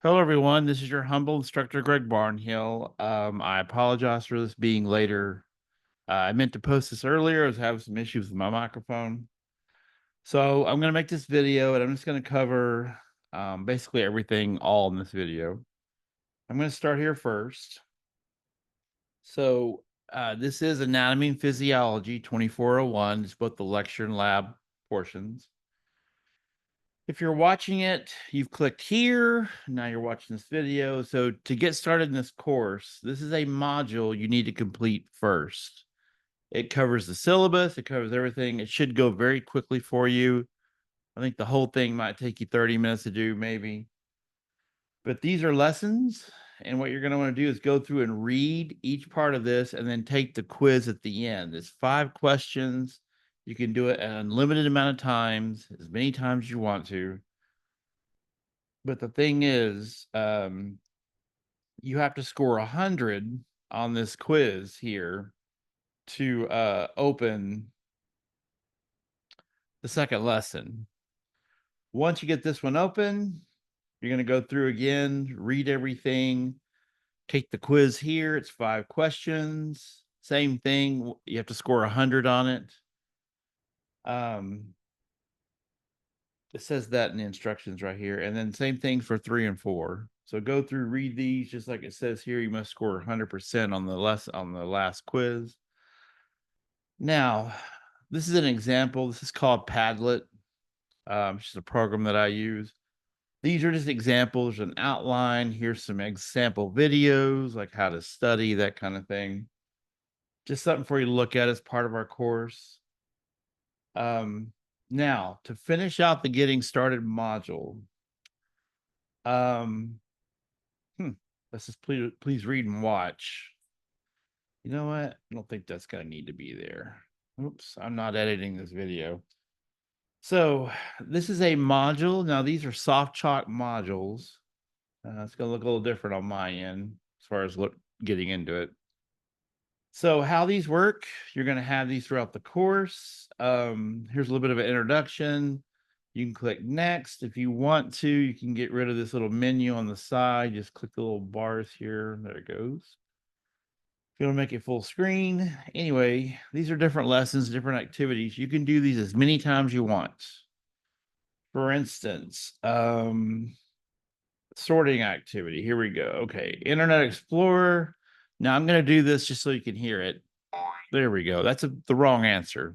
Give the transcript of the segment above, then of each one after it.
Hello, everyone. This is your humble instructor, Greg Barnhill. I apologize for this being later. I meant to post this earlier. I was having some issues with my microphone. So I'm going to make this video and I'm just going to cover basically everything all in this video. I'm going to start here first. So this is Anatomy and Physiology 2401. It's both the lecture and lab portions. If you're watching it, you've clicked here. Now you're watching this video. So to get started in this course, this is a module you need to complete first. It covers the syllabus. It covers everything. It should go very quickly for you. I think the whole thing might take you 30 minutes to do, maybe. But these are lessons. And what you're going to want to do is go through and read each part of this and then take the quiz at the end. It's 5 questions. You can do it an unlimited amount of times, as many times as you want to. But the thing is, you have to score 100 on this quiz here to open the second lesson. Once you get this one open, you're going to go through again, read everything, take the quiz here. It's 5 questions. Same thing. You have to score 100 on it. It says that in the instructions right here. And then same thing for 3 and 4. So go through, read these, just like it says here. You must score 100% on the last quiz. Now, this is an example. This is called Padlet. It's just a program that I use. These are just examples, an outline. Here's some example videos, like how to study, that kind of thing. Just something for you to look at as part of our course. Now, to finish out the Getting Started module, Um, let's just please read and watch. You know what? I don't think that's gonna need to be there. Oops, I'm not editing this video. So this is a module. Now these are soft chalk modules. It's gonna look a little different on my end as far as getting into it. So how these work, you're gonna have these throughout the course. Here's a little bit of an introduction. You can click next. If you want to, you can get rid of this little menu on the side. Just click the little bars here. There it goes. If you want to make it full screen. Anyway, these are different lessons, different activities. You can do these as many times you want. For instance, sorting activity. Here we go. Okay, Internet Explorer. Now I'm going to do this just so you can hear it. There we go. That's the wrong answer.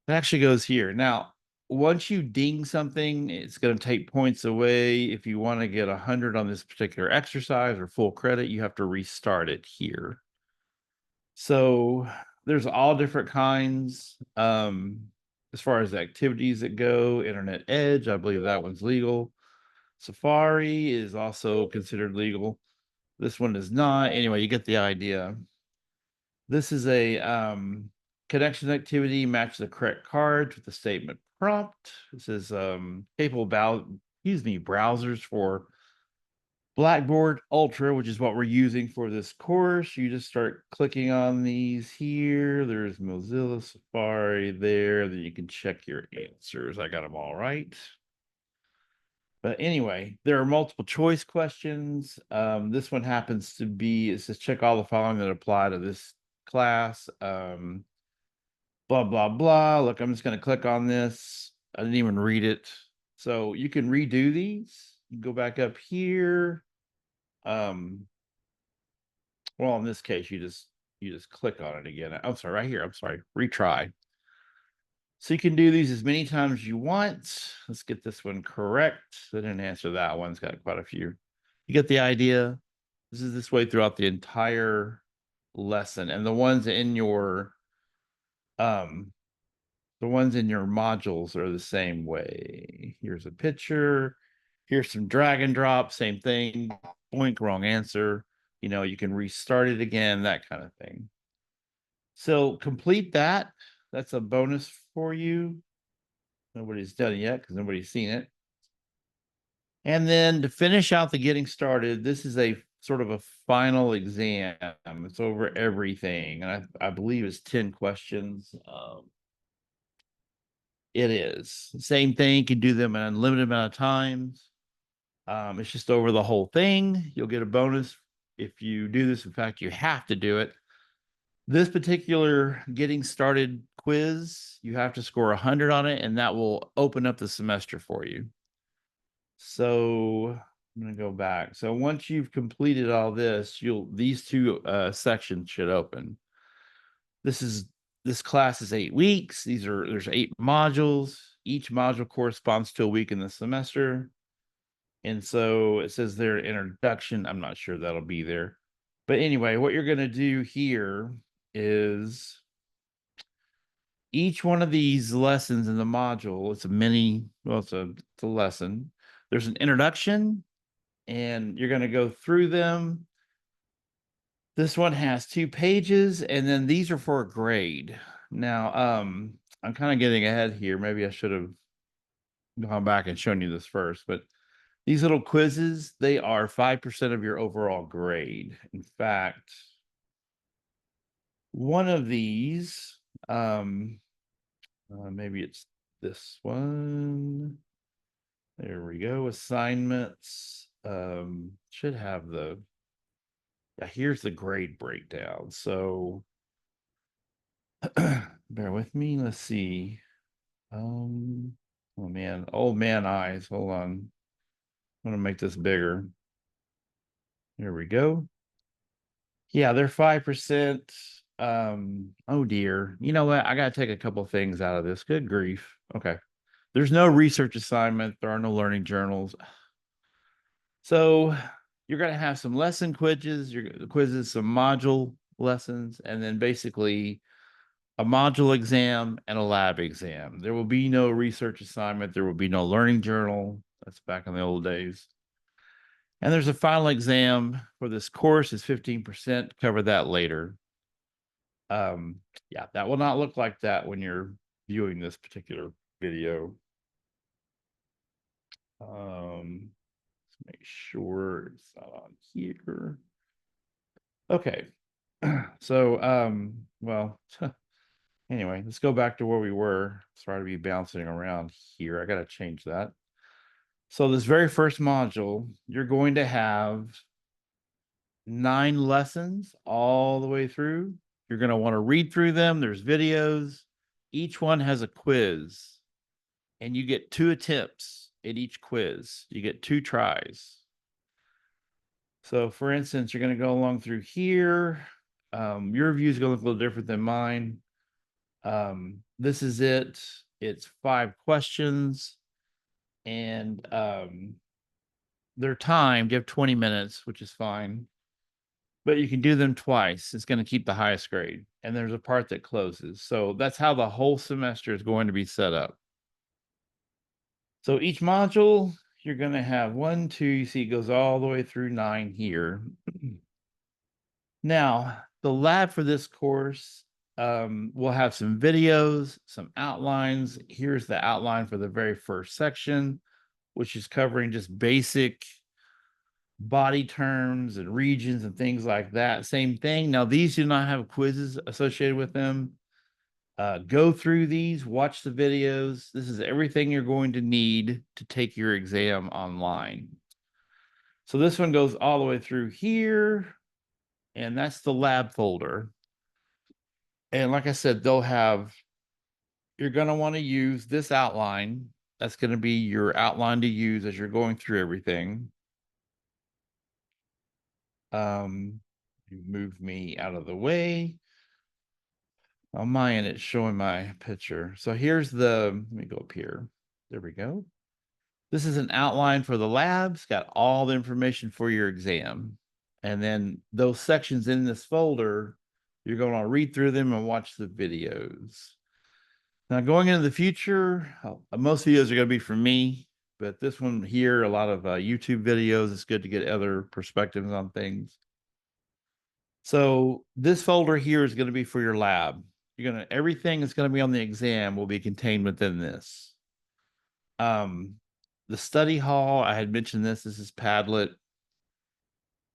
It actually goes here. Now, once you ding something, it's going to take points away. If you want to get 100 on this particular exercise or full credit, you have to restart it here. So there's all different kinds. As far as the activities that go, Internet Edge, I believe that one's legal. Safari is also considered legal. This one is not. Anyway, you get the idea. This is a connection activity. Match the correct cards with the statement prompt. This is capable browsers for Blackboard Ultra, which is what we're using for this course. You just start clicking on these here. There's Mozilla Safari there. Then you can check your answers. I got them all right. But anyway, there are multiple choice questions. This one happens to be, it says check all the following that apply to this class. Blah, blah, blah. Look, I'm just going to click on this. I didn't even read it. So you can redo these. You go back up here. Well, in this case, you just click on it again. I'm sorry, right here. I'm sorry, retry. So you can do these as many times as you want. Let's get this one correct. I didn't answer that one. It's got quite a few. You get the idea. This is this way throughout the entire lesson. And the ones in your modules are the same way. Here's a picture. Here's some drag and drop, same thing. Boink, wrong answer. You know, you can restart it again, that kind of thing. So complete that. That's a bonus for you. Nobody's done it yet because nobody's seen it. And then to finish out the getting started, this is a sort of a final exam. It's over everything. And I believe it's 10 questions. It is. Same thing, you can do them an unlimited amount of times. It's just over the whole thing. You'll get a bonus if you do this. In fact, you have to do it. This particular getting started quiz, you have to score 100 on it, and that will open up the semester for you. So I'm going to go back. So once you've completed all this, these two sections should open. This class is 8 weeks. There's 8 modules. Each module corresponds to a week in the semester. And so it says their introduction. I'm not sure that'll be there. But anyway, what you're going to do here is each one of these lessons in the module, it's a mini, well, it's a lesson. There's an introduction, and you're going to go through them. This one has 2 pages, and then these are for a grade. Now, I'm kind of getting ahead here. Maybe I should have gone back and shown you this first, but these little quizzes, they are 5% of your overall grade. In fact, one of these, maybe it's this one. There we go. Assignments. Should have here's the grade breakdown. So bear with me. Let's see. Oh man, old man eyes. Hold on. I'm gonna make this bigger. There we go. Yeah, they're 5%. Oh dear. You know what? I gotta take a couple things out of this. Good grief. Okay. There's no research assignment. There are no learning journals. So you're gonna have some lesson quizzes, some module lessons, and then basically a module exam and a lab exam. There will be no research assignment. There will be no learning journal. That's back in the old days. And there's a final exam for this course is 15%. Cover that later. Yeah, that will not look like that when you're viewing this particular video. Let's make sure it's not on here. Okay. So, well, anyway, let's go back to where we were. Sorry to be bouncing around here. I got to change that. So this very first module, you're going to have 9 lessons all the way through. You're going to want to read through them. There's videos. Each one has a quiz, and you get 2 attempts at each quiz. You get 2 tries. So for instance, you're going to go along through here. Your view is going to look a little different than mine. This is it. It's 5 questions, and they're timed. You have 20 minutes, which is fine, but you can do them twice. It's going to keep the highest grade, and there's a part that closes. So that's how the whole semester is going to be set up. So each module, you're going to have 1, 2, you see it goes all the way through 9 here. Now, the lab for this course, we'll have some videos, some outlines. Here's the outline for the very first section, which is covering just basic body terms and regions and things like that. Same thing. Now, these do not have quizzes associated with them. Go through these, watch the videos. This is everything you're going to need to take your exam online. So this one goes all the way through here, and that's the lab folder. And like I said, you're going to want to use this outline. That's going to be your outline to use as you're going through everything. You move me out of the way. On my end, it's showing my picture. So let me go up here. There we go. This is an outline for the lab. It's got all the information for your exam. And then those sections in this folder, you're going to read through them and watch the videos. Now, going into the future, most videos are going to be from me, but this one here, a lot of YouTube videos. It's good to get other perspectives on things. So this folder here is going to be for your lab. Everything that's going to be on the exam will be contained within this. The study hall, I had mentioned this is Padlet.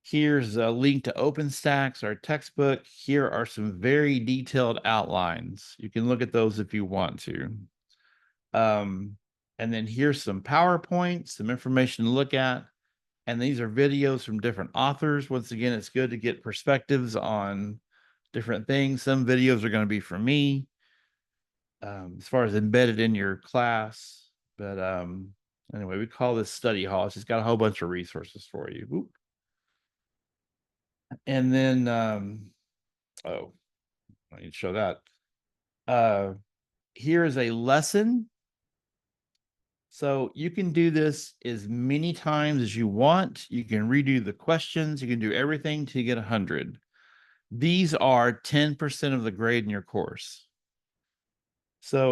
Here's a link to OpenStax, our textbook. Here are some very detailed outlines. You can look at those if you want to. And then here's some PowerPoints, some information to look at. And these are videos from different authors. Once again, it's good to get perspectives on different things. Some videos are going to be from me, as far as embedded in your class. But anyway, we call this study hall. It's just got a whole bunch of resources for you. Whoop. And then, oh, I need to show that. Here is a lesson. So you can do this as many times as you want. You can redo the questions. You can do everything to get 100. These are 10% of the grade in your course. So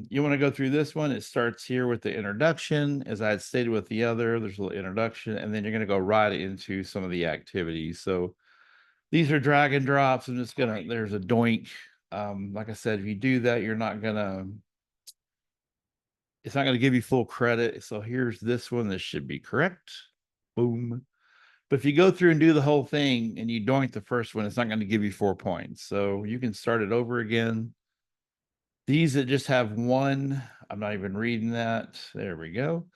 you want to go through this one. It starts here with the introduction. As I had stated with the other, there's a little introduction, and then you're going to go right into some of the activities. So these are drag and drops. I'm just gonna, there's a doink. Like I said, if you do that, you're not gonna, it's not gonna give you full credit. So here's this one. This should be correct. Boom. But if you go through and do the whole thing and you doink the first one, it's not going to give you 4 points. So you can start it over again. These that just have one, I'm not even reading that. There we go.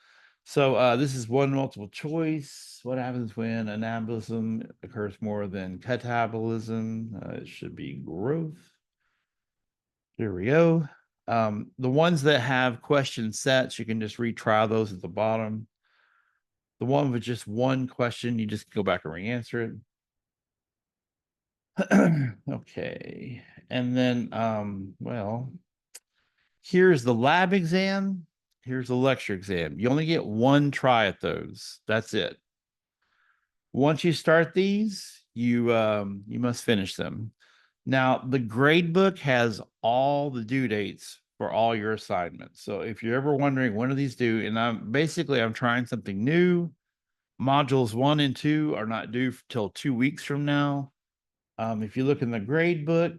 So this is one multiple choice. What happens when anabolism occurs more than catabolism? It should be growth. There we go. The ones that have question sets, you can just retry those at the bottom. The one with just one question, you just go back and re-answer it. Okay. And then, well, here's the lab exam. Here's the lecture exam. You only get one try at those. That's it. Once you start these, you must finish them. Now, the grade book has all the due dates for all your assignments. So if you're ever wondering when are these due, and I'm trying something new. Modules 1 and 2 are not due till 2 weeks from now. If you look in the grade book,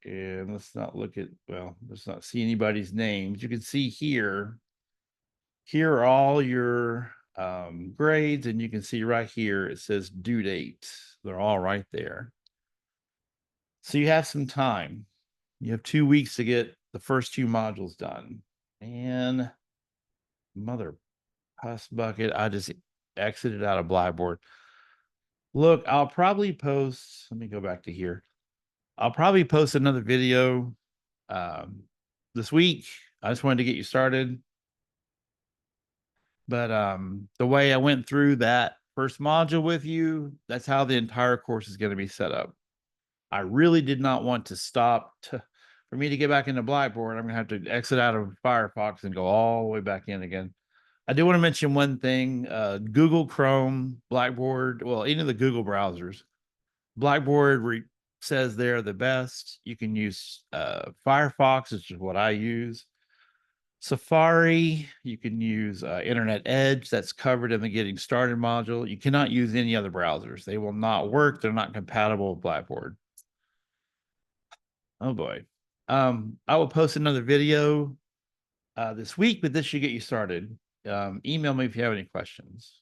and let's not look at, well, let's not see anybody's names. You can see here are all your grades, and you can see right here it says due date. They're all right there. So you have some time. You have 2 weeks to get the first 2 modules done. And mother pus bucket, I just exited out of Blackboard. Look, I'll probably post, let me go back to here. I'll probably post another video this week. I just wanted to get you started. But the way I went through that first module with you, that's how the entire course is going to be set up. I really did not want to stop for me to get back into Blackboard. I'm going to have to exit out of Firefox and go all the way back in again. I do want to mention one thing, Google Chrome, Blackboard, well, any of the Google browsers, Blackboard says they're the best. You can use Firefox, which is what I use. Safari, you can use Internet Edge, that's covered in the Getting Started module. You cannot use any other browsers. They will not work. They're not compatible with Blackboard. Oh boy. I will post another video this week, but this should get you started. Email me if you have any questions.